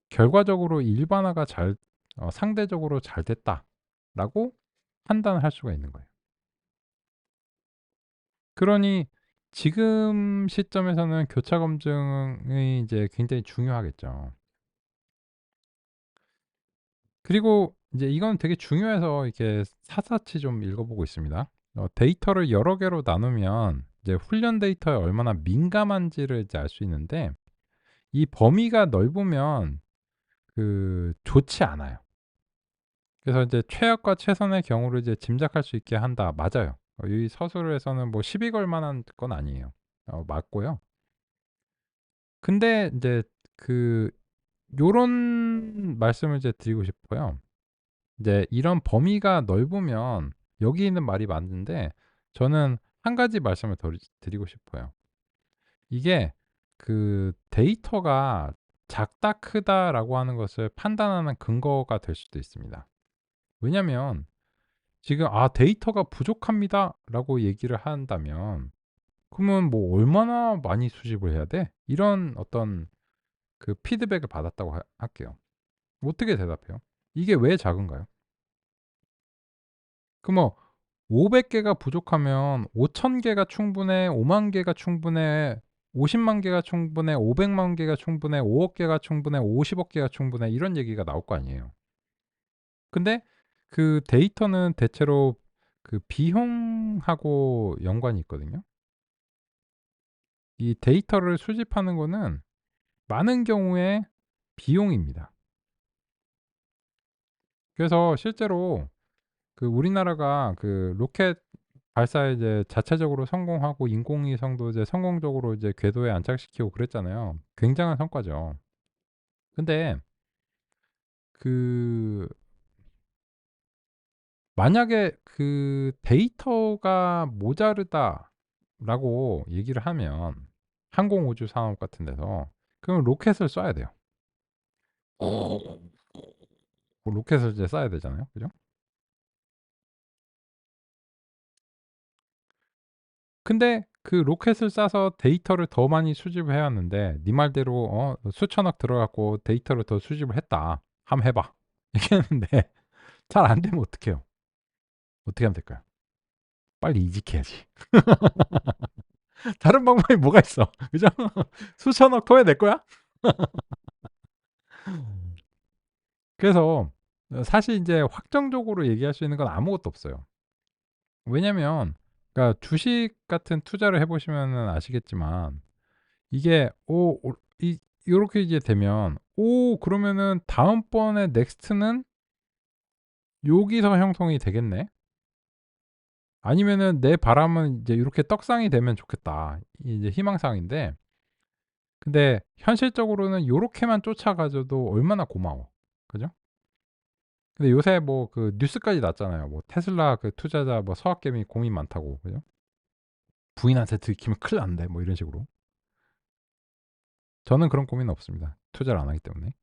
결과적으로 일반화가 상대적으로 잘 됐다라고 판단을 할 수가 있는 거예요. 그러니 지금 시점에서는 교차 검증이 이제 굉장히 중요하겠죠. 그리고 이제 이건 되게 중요해서 이렇게 샅샅이 좀 읽어보고 있습니다. 데이터를 여러 개로 나누면 이제 훈련 데이터에 얼마나 민감한지를 이제 알 수 있는데 이 범위가 넓으면 좋지 않아요. 그래서 이제 최악과 최선의 경우를 이제 짐작할 수 있게 한다. 맞아요. 이 서술에서는 뭐 시비 걸 만한 건 아니에요. 맞고요. 근데 인제 그 요런 말씀을 이제 드리고 싶어요. 이제 이런 범위가 넓으면 여기 있는 말이 맞는데 저는 한 가지 말씀을 더 드리고 싶어요. 이게 데이터가 작다 크다라고 하는 것을 판단하는 근거가 될 수도 있습니다. 왜냐면 지금 "아 데이터가 부족합니다."라고 얘기를 한다면 그러면 뭐 "얼마나 많이 수집을 해야 돼?" 이런 어떤 피드백을 받았다고 하 할게요. 어떻게 대답해요? 이게 왜 작은가요? 그럼 뭐 500 개가 부족하면 5,000 개가 충분해, 5만 개가 충분해, 50만 개가 충분해, 500만 개가 충분해, 5억 개가 충분해, 50억 개가 충분해 이런 얘기가 나올 거 아니에요. 근데 데이터는 대체로 비용하고 연관이 있거든요. 이 데이터를 수집하는 거는 많은 경우에 비용입니다. 그래서 실제로 우리나라가 로켓 발사에 이제 자체적으로 성공하고 인공위성도 이제 성공적으로 이제 궤도에 안착시키고 그랬잖아요. 굉장한 성과죠. 근데 그 만약에 "데이터가 모자르다."라고 얘기를 하면 항공우주 산업 같은 데서 그럼 로켓을 쏴야 돼요. 로켓을 이제 쏴야 되잖아요. 그죠? 근데 로켓을 쏴서 데이터를 더 많이 수집을 해 왔는데 네 말대로 수천억 들어 갖고 데이터를 더 수집을 했다. "한번 해 봐." 얘기했는데 잘 안 되면 어떡해요? 어떻게 하면 될까요? 빨리 이직해야지. 다른 방법이 뭐가 있어. 그죠? 수천억 토해낼 거야? 그래서 사실 인제 확정적으로 얘기할 수 있는 건 아무것도 없어요. 왜냐면 그러니까 주식 같은 투자를 해 보시면은 아시겠지만 이게 이 요렇게 이제 되면 그러면은 다음번에 넥스트는 여기서 형성이 되겠네. 아니면은 내 바람은 이제 이렇게 떡상이 되면 좋겠다. 이제 희망사항인데 근데 현실적으로는 요렇게만 쫓아가줘도 얼마나 고마워. 그죠? 근데 요새 뭐 그 뉴스까지 났잖아요. 뭐 테슬라 그 투자자 뭐 서학개미 고민 많다고. 그죠? 부인한테 들키면 큰일 난대. 뭐 이런 식으로. 저는 그런 고민은 없습니다. 투자를 안 하기 때문에.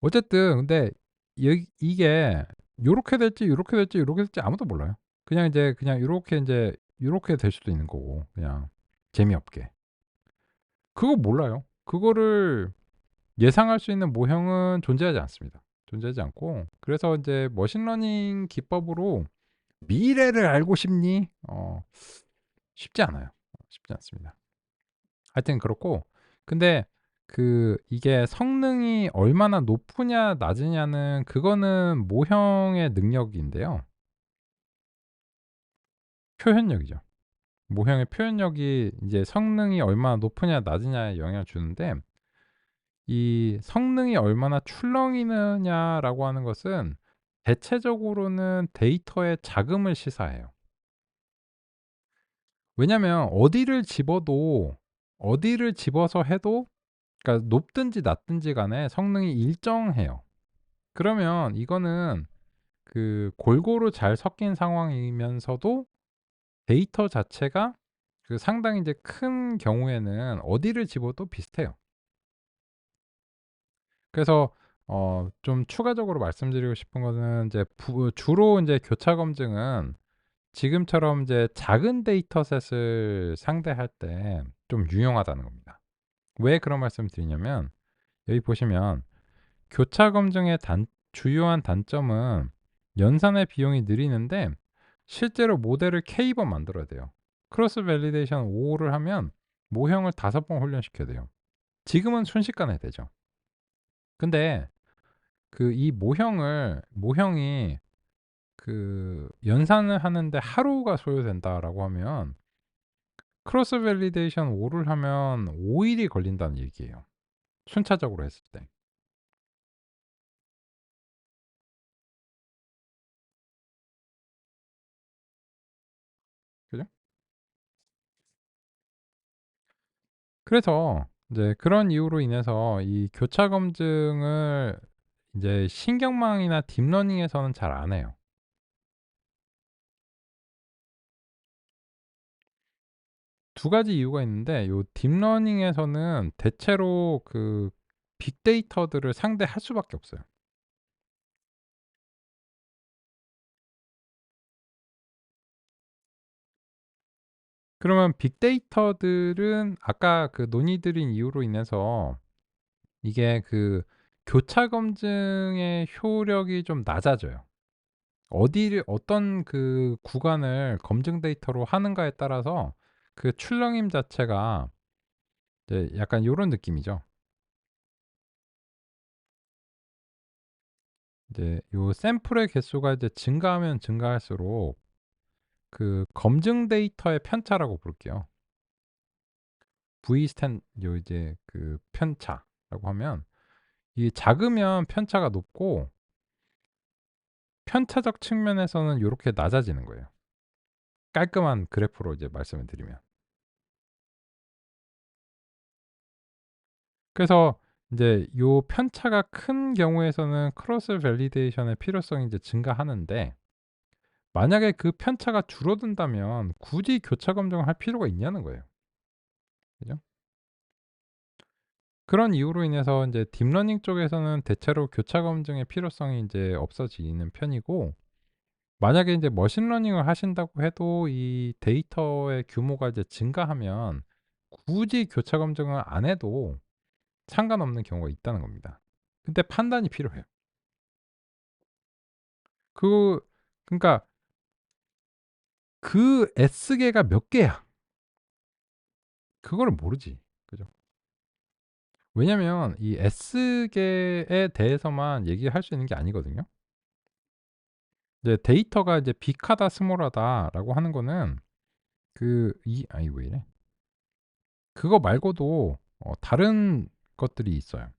어쨌든 근데 이게 요렇게 될지 요렇게 될지 요렇게 될지 아무도 몰라요. 그냥 이제 그냥 요렇게 인제 요렇게 될 수도 있는 거고 그냥 재미없게. 그거 몰라요. 그거를 예상할 수 있는 모형은 존재하지 않습니다. 존재하지 않고 그래서 인제 머신러닝 기법으로 '미래를 알고 싶니?' 쉽지 않아요. 쉽지 않습니다. 하여튼 그렇고 근데 이게 성능이 얼마나 높으냐 낮으냐는 그거는 모형의 능력인데요. 표현력이죠. 모형의 표현력이 이제 성능이 얼마나 높으냐 낮으냐에 영향을 주는데 이 성능이 얼마나 출렁이느냐라고 하는 것은 대체적으로는 데이터의 자금을 시사해요. 왜냐하면 어디를 집어서 해도 그러니까 높든지 낮든지 간에 성능이 일정해요. 그러면 이거는 골고루 잘 섞인 상황이면서도 데이터 자체가 상당히 이제 큰 경우에는 어디를 집어도 비슷해요. 그래서 좀 추가적으로 말씀드리고 싶은 거는 이제 주로 이제 교차 검증은 지금처럼 이제 작은 데이터셋을 상대할 때 좀 유용하다는 겁니다. 왜 그런 말씀을 드리냐면 여기 보시면 교차 검증의 주요한 단점은 연산의 비용이 느리는데 실제로 모델을 K번 만들어야 돼요. 크로스 밸리데이션 5를 하면 모형을 5번 훈련시켜야 돼요. 지금은 순식간에 되죠. 근데 이 모형이 연산을 하는데 하루가 소요된다라고 하면 크로스 밸리데이션 5를 하면 5일이 걸린다는 얘기예요. 순차적으로 했을 때. 그죠? 그래서 이제 그런 이유로 인해서 이 교차 검증을 이제 신경망이나 딥러닝에서는 잘 안 해요. 두 가지 이유가 있는데 요 딥러닝에서는 대체로 빅데이터들을 상대할 수밖에 없어요. 그러면 빅데이터들은 아까 논의드린 이유로 인해서 이게 교차 검증의 효력이 좀 낮아져요. 어디를 어떤 구간을 검증 데이터로 하는가에 따라서 출렁임 자체가 이제 약간 요런 느낌이죠. 이제 요 샘플의 개수가 이제 증가하면 증가할수록 검증 데이터의 편차라고 부를게요. V 스탠 요 이제 편차라고 하면 이 작으면 편차가 높고 편차적 측면에서는 요렇게 낮아지는 거예요. 깔끔한 그래프로 이제 말씀을 드리면. 그래서 인제 요 편차가 큰 경우에서는 크로스 밸리데이션의 필요성이 이제 증가하는데 만약에 그 편차가 줄어든다면 굳이 교차 검증을 할 필요가 있냐는 거예요. 그죠? 그런 이유로 인해서 인제 딥러닝 쪽에서는 대체로 교차 검증의 필요성이 인제 없어지는 편이고 만약에 인제 머신러닝을 하신다고 해도 이 데이터의 규모가 이제 증가하면 굳이 교차 검증을 안 해도 상관없는 경우가 있다는 겁니다. 근데 판단이 필요해요. 그 그러니까 S개가 몇 개야? 그거를 모르지. 그죠? 왜냐면 이 S개에 대해서만 얘기할 수 있는 게 아니거든요. 이제 데이터가 이제 빅하다 스몰하다라고 하는 거는 아니 왜 이래? 그거 말고도 다른 것들이 있어요.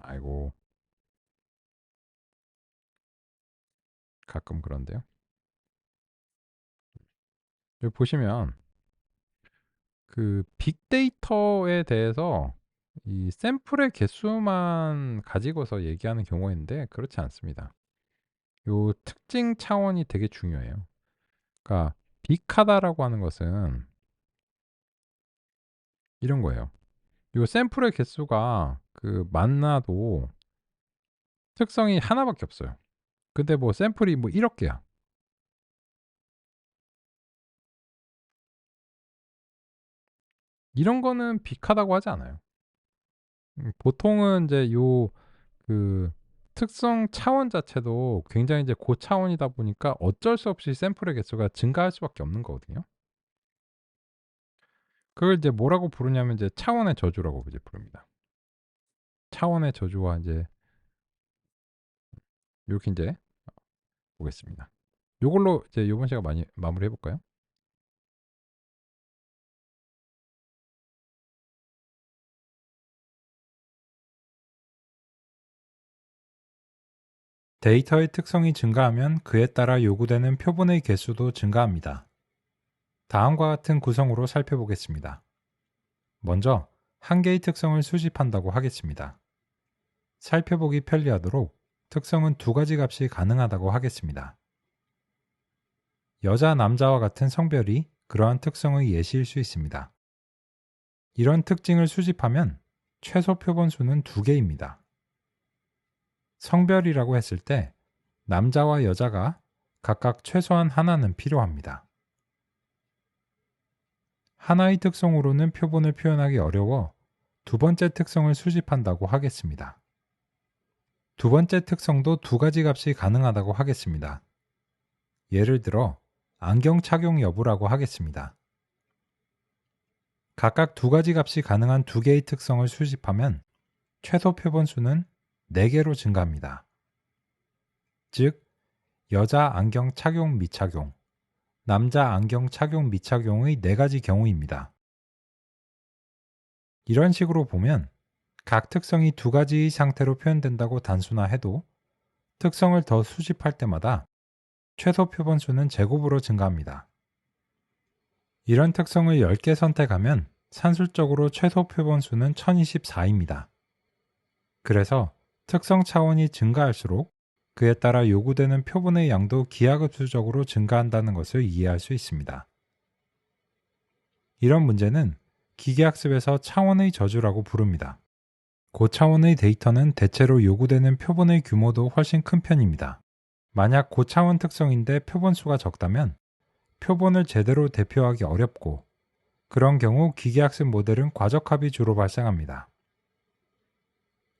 아이고. 가끔 그런데요. 여기 보시면 그 빅데이터에 대해서 이 샘플의 개수만 가지고서 얘기하는 경우가 있는데 그렇지 않습니다. 요 특징 차원이 되게 중요해요. 그러니까 빅하다라고 하는 것은 이런 거예요. 요 샘플의 개수가 그 많아도 특성이 하나밖에 없어요. 근데 뭐 샘플이 뭐 1억 개야. 이런 거는 빅하다고 하지 않아요. 보통은 이제 요 그 특성 차원 자체도 굉장히 이제 고차원이다 보니까 어쩔 수 없이 샘플의 개수가 증가할 수밖에 없는 거거든요. 그걸 이제 뭐라고 부르냐면 이제 차원의 저주라고 이제 부릅니다. 차원의 저주와 이제 요렇게 인제 보겠습니다. 요걸로 이제 요번 시간 많이 마무리해 볼까요? 데이터의 특성이 증가하면 그에 따라 요구되는 표본의 개수도 증가합니다. 다음과 같은 구성으로 살펴보겠습니다. 먼저 한 개의 특성을 수집한다고 하겠습니다. 살펴보기 편리하도록 특성은 두 가지 값이 가능하다고 하겠습니다. 여자, 남자와 같은 성별이 그러한 특성의 예시일 수 있습니다. 이런 특징을 수집하면 최소 표본 수는 두 개입니다. 성별이라고 했을 때 남자와 여자가 각각 최소한 하나는 필요합니다. 하나의 특성으로는 표본을 표현하기 어려워 두 번째 특성을 수집한다고 하겠습니다. 두 번째 특성도 두 가지 값이 가능하다고 하겠습니다. 예를 들어 안경 착용 여부라고 하겠습니다. 각각 두 가지 값이 가능한 두 개의 특성을 수집하면 최소 표본 수는 4개로 증가합니다. 즉, 여자 안경 착용 미착용, 남자 안경 착용 미착용의 4가지 경우입니다. 이런 식으로 보면 각 특성이 두 가지의 상태로 표현된다고 단순화해도 특성을 더 수집할 때마다 최소 표본 수는 제곱으로 증가합니다. 이런 특성을 10개 선택하면 산술적으로 최소 표본 수는 1024입니다. 그래서 특성 차원이 증가할수록 그에 따라 요구되는 표본의 양도 기하급수적으로 증가한다는 것을 이해할 수 있습니다. 이런 문제는 기계학습에서 차원의 저주라고 부릅니다. 고차원의 데이터는 대체로 요구되는 표본의 규모도 훨씬 큰 편입니다. 만약 고차원 특성인데 표본 수가 적다면 표본을 제대로 대표하기 어렵고 그런 경우 기계학습 모델은 과적합이 주로 발생합니다.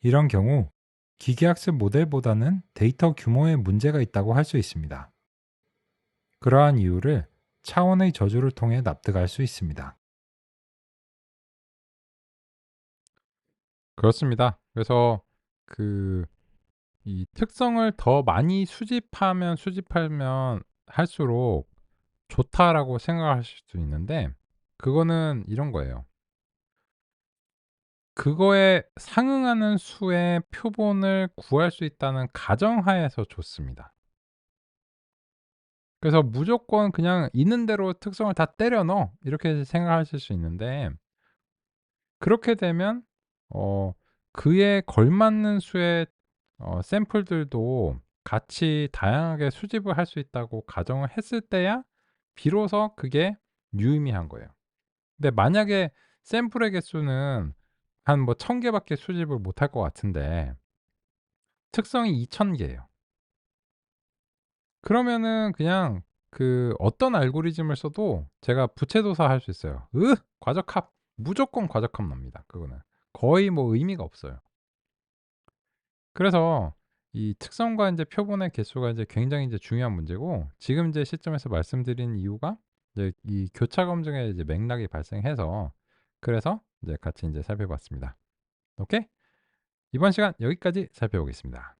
이런 경우 기계학습 모델보다는 데이터 규모에 문제가 있다고 할 수 있습니다. 그러한 이유를 차원의 저주를 통해 납득할 수 있습니다. 그렇습니다. 그래서 이 특성을 더 많이 수집하면 할수록 좋다라고 생각하실 수 있는데 그거는 이런 거예요. 그거에 상응하는 수의 표본을 구할 수 있다는 가정하에서 좋습니다. 그래서 무조건 그냥 있는 대로 특성을 다 때려 넣어 이렇게 생각하실 수 있는데 그렇게 되면 어 그에 걸맞는 수의 샘플들도 같이 다양하게 수집을 할 수 있다고 가정을 했을 때야 비로소 그게 유의미한 거예요. 근데 만약에 샘플의 개수는 한 뭐 1000 개밖에 수집을 못할 것 같은데 특성이 2000 개예요. 그러면은 그냥 어떤 알고리즘을 써도 제가 부채도사 할 수 있어요. 과적합. 무조건 과적합 납니다 그거는. 거의 뭐 의미가 없어요. 그래서 이 특성과 인제 표본의 개수가 이제 굉장히 이제 중요한 문제고 지금 이제 시점에서 말씀드린 이유가 이제 이 교차 검증의 이제 맥락이 발생해서 그래서 이제 같이 인제 살펴봤습니다. 오케이? 이번 시간 여기까지 살펴보겠습니다.